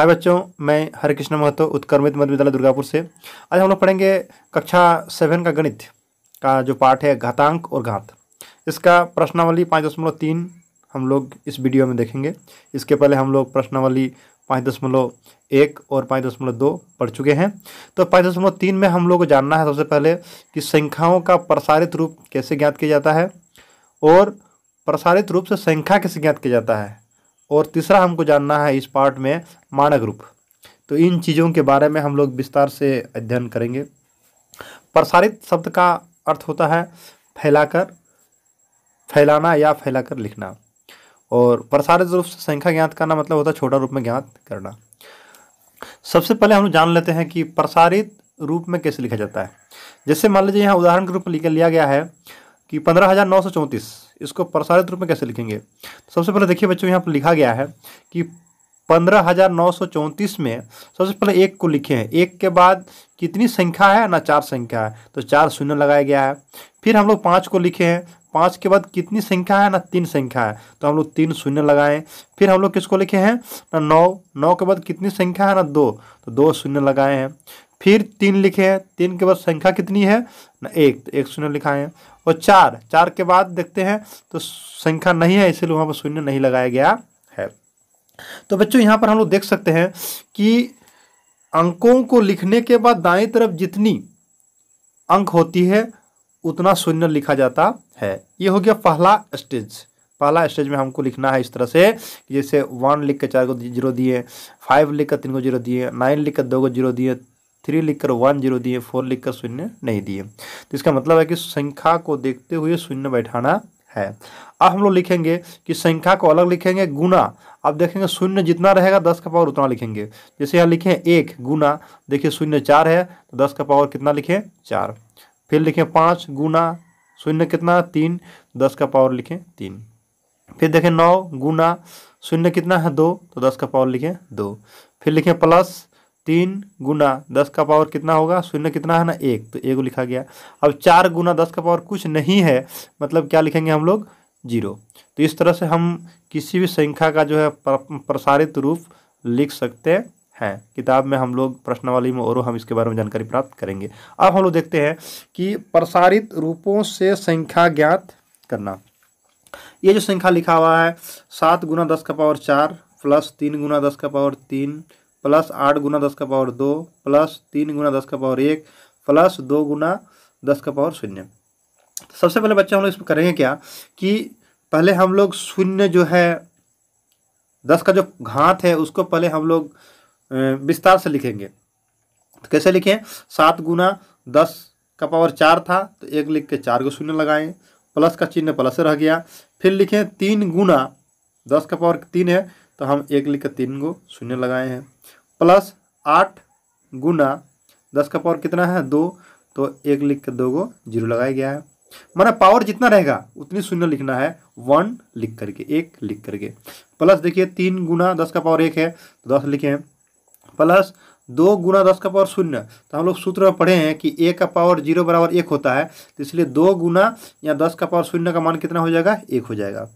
हाय बच्चों, मैं हरिकृष्ण महतो उत्क्रमित मध्य विद्यालय दुर्गापुर से। आज हम लोग पढ़ेंगे कक्षा 7 का गणित का जो पाठ है घातांक और घात। इसका प्रश्नावली 5.3 हम लोग इस वीडियो में देखेंगे। इसके पहले हम लोग प्रश्नावली 5.1 और 5.2 पढ़ चुके हैं। तो 5.3 में हम लोग को जानना है सबसे पहले कि संख्याओं का प्रसारित रूप कैसे ज्ञात किया जाता है और प्रसारित रूप से संख्या कैसे ज्ञात किया जाता है, और तीसरा हमको जानना है इस पार्ट में मानक रूप। तो इन चीज़ों के बारे में हम लोग विस्तार से अध्ययन करेंगे। प्रसारित शब्द का अर्थ होता है फैलाकर, फैलाना या फैलाकर लिखना, और प्रसारित रूप से संख्या ज्ञात करना मतलब होता है छोटा रूप में ज्ञात करना। सबसे पहले हम जान लेते हैं कि प्रसारित रूप में कैसे लिखा जाता है। जैसे मान लीजिए यहाँ उदाहरण के रूप में लिया गया है कि 15,934, इसको प्रसारित रूप में कैसे लिखेंगे। तो सबसे पहले देखिए बच्चों, यहाँ पर लिखा गया है कि 15,934 में सबसे पहले एक को लिखे हैं। एक के बाद कितनी संख्या है ना, 4 संख्या है, तो 4 शून्य लगाया गया है। फिर हम लोग 5 को लिखे हैं। 5 के बाद कितनी संख्या है ना, 3 संख्या है, तो हम लोग 3 शून्य लगाएं। फिर हम लोग किसको लिखे हैं ना, 9। 9 के बाद कितनी संख्या है ना, 2, तो 2 शून्य लगाए हैं। फिर 3 लिखे हैं। 3 के बाद संख्या कितनी है ना, 1, तो 1 शून्य लिखाए हैं। और 4 के बाद देखते हैं तो संख्या नहीं है, इसलिए वहाँ पर शून्य नहीं लगाया गया है। तो बच्चों यहाँ पर हम लोग देख सकते हैं कि अंकों को लिखने के बाद दाएं तरफ जितनी अंक होती है उतना शून्य लिखा जाता है। ये हो गया पहला स्टेज। पहला स्टेज में हमको लिखना है इस तरह से कि जैसे 1 लिख कर 4 को 0 दिए, 5 लिख कर 3 को 0 दिए, 9 लिख कर 2 को 0 दिए, 3 लिख कर 1 0 दिए, 4 लिख कर शून्य नहीं दिए। तो इसका मतलब है कि संख्या को देखते हुए शून्य बैठाना है। अब हम लोग लिखेंगे कि संख्या को अलग लिखेंगे गुना। अब देखेंगे शून्य जितना रहेगा 10 का पावर उतना लिखेंगे। जैसे यहाँ लिखे 1 गुना, देखिए शून्य 4 है तो 10 का पावर कितना लिखें, 4। फिर लिखें 5 गुना, शून्य कितना 3, 10 का पावर लिखें 3। फिर देखें 9 गुना, शून्य कितना है 2, तो 10 का पावर लिखें 2। फिर लिखें प्लस 3 गुना 10 का पावर कितना होगा, शून्य कितना है ना 1, तो 1 लिखा गया। अब 4 गुना 10 का पावर कुछ नहीं है, मतलब क्या लिखेंगे हम लोग, 0। तो इस तरह से हम किसी भी संख्या का जो है प्रसारित रूप लिख सकते हैं। किताब में हम लोग प्रश्नावली में और हम इसके बारे में जानकारी प्राप्त करेंगे। अब हम लोग देखते हैं कि प्रसारित रूपों से संख्या ज्ञात करना। ये जो संख्या लिखा हुआ है 7 गुना 10 का पावर 4 प्लस 3 गुना 10 का पावर 3 प्लस 8 गुना 10 का पावर 2 प्लस 3 गुना 10 का पावर 1 प्लस 2 गुना 10 का पावर 0। सबसे पहले बच्चे हम लोग इसमें करेंगे क्या कि पहले हम लोग शून्य जो है 10 का जो घात है उसको पहले हम लोग विस्तार से लिखेंगे। तो कैसे लिखें, 7 गुना 10 का पावर 4 था तो 1 लिख के 4 को शून्य लगाएं, प्लस का चिन्ह प्लस रह गया। फिर लिखें 3 गुना 10 का पावर 3 है तो हम 1 लिख कर 3 को शून्य लगाए हैं, प्लस 8 गुना 10 का पावर कितना है 2, तो 1 लिख कर 2 को 0 लगाया गया है। माना पावर जितना रहेगा उतनी शून्य लिखना है, 1 लिख करके 1 लिख करके। प्लस देखिए 3 गुना 10 का पावर 1 है तो 10 लिखे हैं, प्लस 2 गुना 10 का पावर 0। तो हम लोग सूत्र में पढ़े हैं कि a का पावर 0 बराबर 1 होता है, तो इसलिए 2 गुना या 10 का पावर 0 का मान कितना हो जाएगा, 1 हो जाएगा।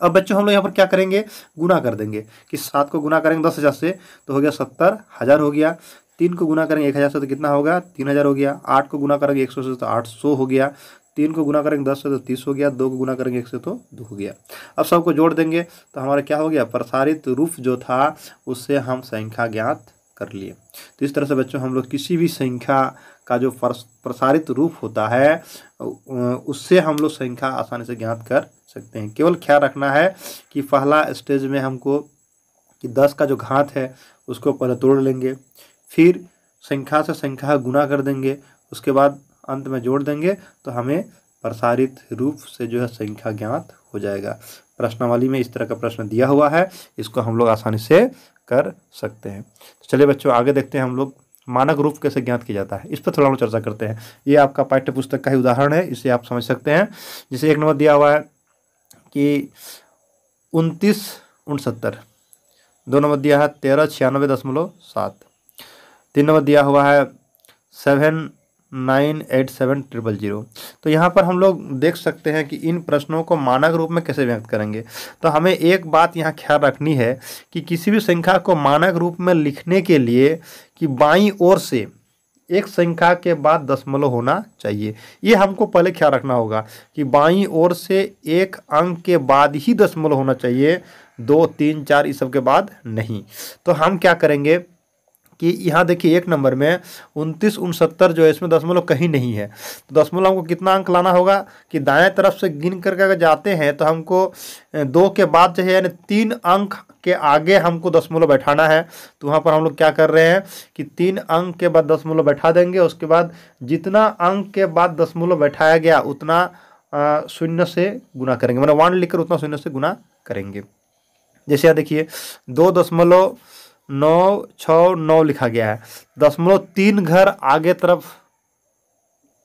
अब बच्चों हम लोग यहाँ पर क्या करेंगे, गुना कर देंगे कि 7 को गुना करेंगे 10,000 से तो हो गया 70,000 हो गया। 3 को गुना करेंगे 1,000 से तो कितना होगा, 3,000 हो गया। 8 को गुना करेंगे 100 से तो 800 हो गया। 3 को गुना करेंगे 10 से तो 30 हो गया। 2 को गुना करेंगे 1 से तो 2 हो गया। अब सबको जोड़ देंगे तो हमारा क्या हो गया, प्रसारित रूप जो था उससे हम संख्या ज्ञात कर लिए। तो इस तरह से बच्चों हम लोग किसी भी संख्या का जो प्रसारित रूप होता है उससे हम लोग संख्या आसानी से ज्ञात कर सकते हैं। केवल ख्याल रखना है कि पहला स्टेज में हमको कि 10 का जो घात है उसको पहले तोड़ लेंगे, फिर संख्या से संख्या गुना कर देंगे, उसके बाद अंत में जोड़ देंगे तो हमें प्रसारित रूप से जो है संख्या ज्ञात हो जाएगा। प्रश्नावली में इस तरह का प्रश्न दिया हुआ है, इसको हम लोग आसानी से कर सकते हैं। तो चलिए बच्चों आगे देखते हैं हम लोग मानक रूप कैसे ज्ञात किया जाता है, इस पर थोड़ा हम चर्चा करते हैं। ये आपका पाठ्य पुस्तक का ही उदाहरण है, इसे आप समझ सकते हैं। जैसे 1 नंबर दिया हुआ है कि 2969, 2 नंबर दिया है 1396.7, 3 नंबर दिया हुआ है 7 98700। तो यहाँ पर हम लोग देख सकते हैं कि इन प्रश्नों को मानक रूप में कैसे व्यक्त करेंगे। तो हमें एक बात यहाँ ख्याल रखनी है कि किसी भी संख्या को मानक रूप में लिखने के लिए कि बाईं ओर से एक संख्या के बाद दशमलव होना चाहिए। ये हमको पहले ख्याल रखना होगा कि बाईं ओर से एक अंक के बाद ही दशमलव होना चाहिए, 2, 3, 4 इस सब के बाद नहीं। तो हम क्या करेंगे कि यहाँ देखिए एक नंबर में 29, 69 जो है इसमें दशमलव कहीं नहीं है। तो दशमलव हमको कितना अंक लाना होगा कि दाएं तरफ से गिन करके अगर जाते हैं तो हमको 2 के बाद जो है यानी 3 अंक के आगे हमको दशमलव बैठाना है। तो वहाँ पर हम लोग क्या कर रहे हैं कि 3 अंक के बाद दशमलव बैठा देंगे। उसके बाद जितना अंक के बाद दशमलव बैठाया गया उतना शून्य से गुना करेंगे, मतलब 1 लिखकर उतना शून्य से गुना करेंगे। जैसे यहाँ देखिए 2.969 लिखा गया है, दशमलव 3 घर आगे तरफ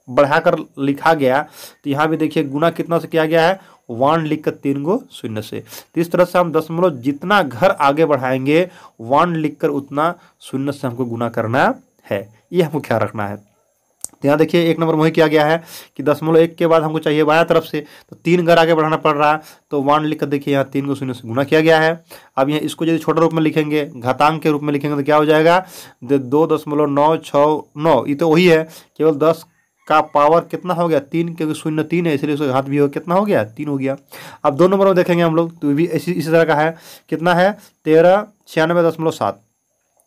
बढ़ाकर लिखा गया। तो यहाँ भी देखिए गुना कितना से किया गया है, 1 लिखकर 3 गो शून्य से। तो इस तरह से हम दशमलव जितना घर आगे बढ़ाएंगे 1 लिखकर उतना शून्य से हमको गुना करना है, ये हमको ख्याल रखना है। तो यहाँ देखिए एक नंबर वही किया गया है कि 0.1 के बाद हमको चाहिए बायां तरफ से, तो 3 घर आगे बढ़ाना पड़ रहा है। तो 1 लिखकर देखिए यहाँ 3 को शून्य से गुना किया गया है। अब यहाँ इसको यदि छोटे रूप में लिखेंगे, घातांक के रूप में लिखेंगे तो क्या हो जाएगा 2.969। ये तो वही है, केवल 10 का पावर कितना हो गया 3, क्योंकि 0 3 है इसलिए उसका घात भी हो कितना हो गया 3 हो गया। अब 2 नंबर में देखेंगे हम लोग तो भी इसी तरह का है, कितना है 1396.7।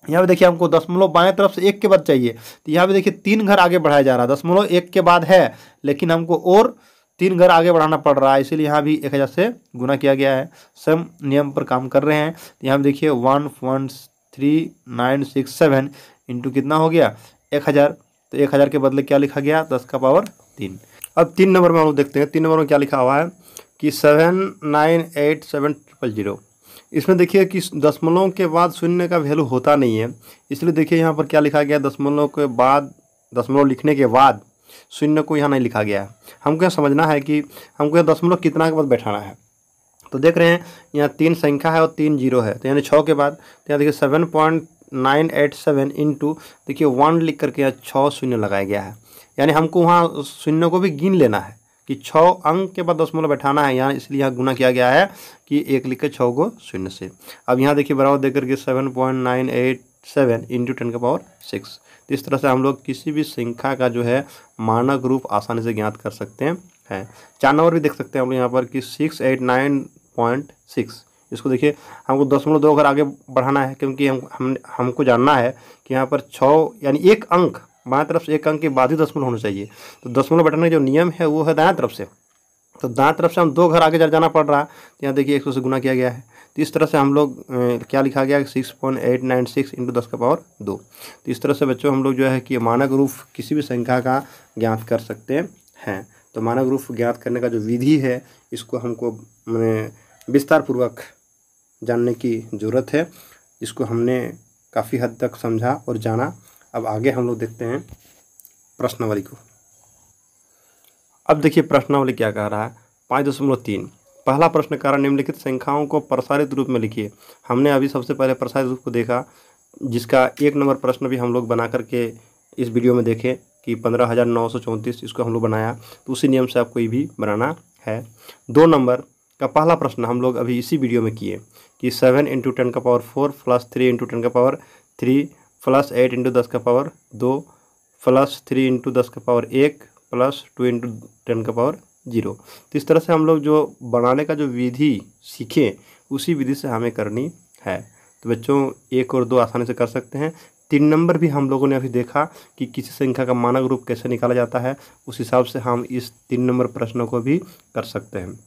यहाँ पे देखिए हमको दशमलव बाएं तरफ से 1 के बाद चाहिए। तो यहाँ पे देखिए 3 घर आगे बढ़ाया जा रहा है, 0.1 के बाद है लेकिन हमको और 3 घर आगे बढ़ाना पड़ रहा है, इसीलिए यहाँ भी 1000 से गुना किया गया है। सम नियम पर काम कर रहे हैं। तो यहाँ पे देखिए 1.3967 इंटू कितना हो गया 1000। तो 1000 के बदले क्या लिखा गया 10 का पावर 3। अब 3 नंबर में हम लोग देखते हैं, 3 नंबर में क्या लिखा हुआ है कि 7987000। इसमें देखिए कि दशमलव के बाद शून्य का वैल्यू होता नहीं है, इसलिए देखिए यहाँ पर क्या लिखा गया, दशमलव के बाद दशमलव लिखने के बाद शून्य को यहाँ नहीं लिखा गया है। हमको यह समझना है कि हमको यह दशमलव कितना के बाद बैठाना है। तो देख रहे हैं यहाँ 3 संख्या है और 3 जीरो है, तो यानी 6 के बाद। तो यहाँ देखिए 7.987 इंटू देखिए 1 लिख करके यहाँ 6 शून्य लगाया गया है, यानी हमको वहाँ शून्य को भी गिन लेना है कि 6 अंक के बाद दशमलव बैठाना है यहाँ, इसलिए यहाँ गुना किया गया है कि 1 लिख के 6 को शून्य से। अब यहाँ देखिए बराबर देकर के 7.987 इंटू 10 का पावर 6। तो इस तरह से हम लोग किसी भी संख्या का जो है मानक रूप आसानी से ज्ञात कर सकते हैं। 4 नंबर भी देख सकते हैं हम लोग यहाँ पर कि 689.6। इसको देखिए हमको 0.2 घर आगे बढ़ाना है, क्योंकि हमको जानना है कि यहाँ पर 6 यानी 1 अंक बाएं तरफ से 1 अंक के बाद ही दशमलव होना चाहिए। तो दशमलव बैठाने का जो नियम है वो है दाएं तरफ से, तो दाएं तरफ से हम 2 घर आगे जाना पड़ रहा है। तो यहाँ देखिए 100 से गुना किया गया है। तो इस तरह से हम लोग क्या लिखा गया 6.896 इंटू 10 का पावर 2। तो इस तरह से बच्चों हम लोग जो है कि मानक रूप किसी भी संख्या का ज्ञात कर सकते हैं। तो मानक रूप ज्ञात करने का जो विधि है इसको हमको विस्तार पूर्वक जानने की ज़रूरत है। इसको हमने काफ़ी हद तक समझा और जाना। अब आगे हम लोग देखते हैं प्रश्नावली को। अब देखिए प्रश्नावली क्या कह रहा है 5.3। पहला प्रश्न कह रहा निम्नलिखित संख्याओं को प्रसारित रूप में लिखिए। हमने अभी सबसे पहले प्रसारित रूप को देखा, जिसका 1 नंबर प्रश्न भी हम लोग बना करके इस वीडियो में देखे कि 15,934 इसको हम लोग बनाया। तो उसी नियम से आपको ये भी बनाना है। 2 नंबर का पहला प्रश्न हम लोग अभी इसी वीडियो में किए कि 7 इंटू 10 का पावर 4 प्लस 3 इंटू 10 का पावर 3 प्लस 8 इंटू 10 का पावर 2 प्लस 3 इंटू 10 का पावर 1 प्लस 2 इंटू 10 का पावर 0। तो इस तरह से हम लोग जो बनाने का जो विधि सीखे उसी विधि से हमें करनी है। तो बच्चों 1 और 2 आसानी से कर सकते हैं। 3 नंबर भी हम लोगों ने अभी देखा कि किसी संख्या का मानक रूप कैसे निकाला जाता है, उस हिसाब से हम इस 3 नंबर प्रश्नों को भी कर सकते हैं।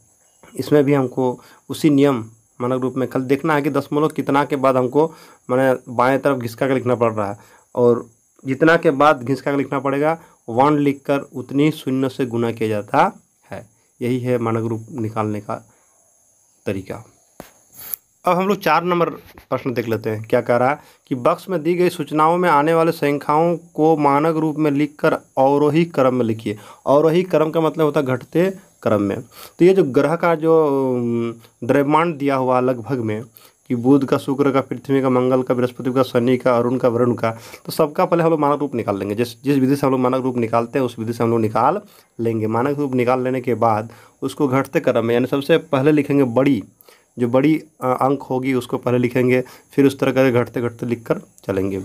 इसमें भी हमको उसी नियम मानक रूप में कल देखना है कि दशमलव कितना के बाद हमको बाएं तरफ घिसका के लिखना पड़ रहा है, और जितना के बाद घिसका के लिखना पड़ेगा 1 लिखकर उतनी शून्य से गुना किया जाता है। यही है मानक रूप निकालने का तरीका। अब हम लोग 4 नंबर प्रश्न देख लेते हैं। क्या कह रहा है कि बक्स में दी गई सूचनाओं में आने वाले संख्याओं को मानक रूप में लिखकर अवरोही क्रम में लिखिए। अवरोही क्रम का मतलब होता है घटते क्रम में। तो ये जो ग्रह का जो द्रव्यमान दिया हुआ लगभग में कि बुध का, शुक्र का, पृथ्वी का, मंगल का, बृहस्पति का, शनि का, अरुण का, वरुण का। तो सबका पहले हम लोग मानक रूप निकाल लेंगे। जिस जिस विधि से हम लोग मानक रूप निकालते हैं उस विधि से हम लोग निकाल लेंगे। मानक रूप निकाल लेने के बाद उसको घटते क्रम में, यानी सबसे पहले लिखेंगे बड़ी, जो बड़ी अंक होगी उसको पहले लिखेंगे, फिर उस तरह करके घटते घटते लिख कर चलेंगे।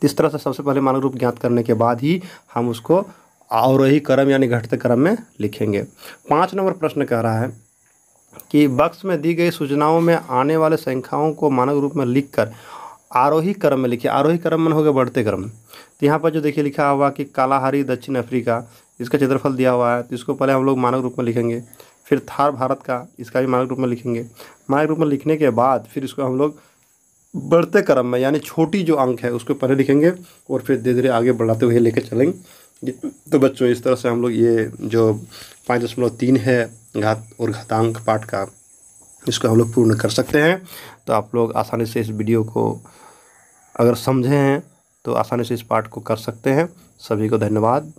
इस तरह से सबसे पहले मानक रूप ज्ञात करने के बाद ही हम उसको आरोही क्रम यानी घटते क्रम में लिखेंगे। 5 नंबर प्रश्न कह रहा है कि बक्स में दी गई सूचनाओं में आने वाले संख्याओं को मानक रूप में लिखकर आरोही क्रम में लिखिए। आरोही क्रम में हो गया बढ़ते क्रम। तो यहाँ पर जो देखिए लिखा हुआ कि कालाहारी दक्षिण अफ्रीका, इसका क्षेत्रफल दिया हुआ है, तो इसको पहले हम लोग मानक रूप में लिखेंगे। फिर थार भारत का, इसका भी मानक रूप में लिखेंगे। मानक रूप में लिखने के बाद फिर इसको हम लोग बढ़ते क्रम में, यानी छोटी जो अंक है उसको पहले लिखेंगे और फिर धीरे धीरे आगे बढ़ाते हुए लेकर चलेंगे। तो बच्चों इस तरह से हम लोग ये जो 5.3 है घात और घातांक पाठ का, इसको हम लोग पूर्ण कर सकते हैं। तो आप लोग आसानी से इस वीडियो को अगर समझे हैं तो आसानी से इस पाठ को कर सकते हैं। सभी को धन्यवाद।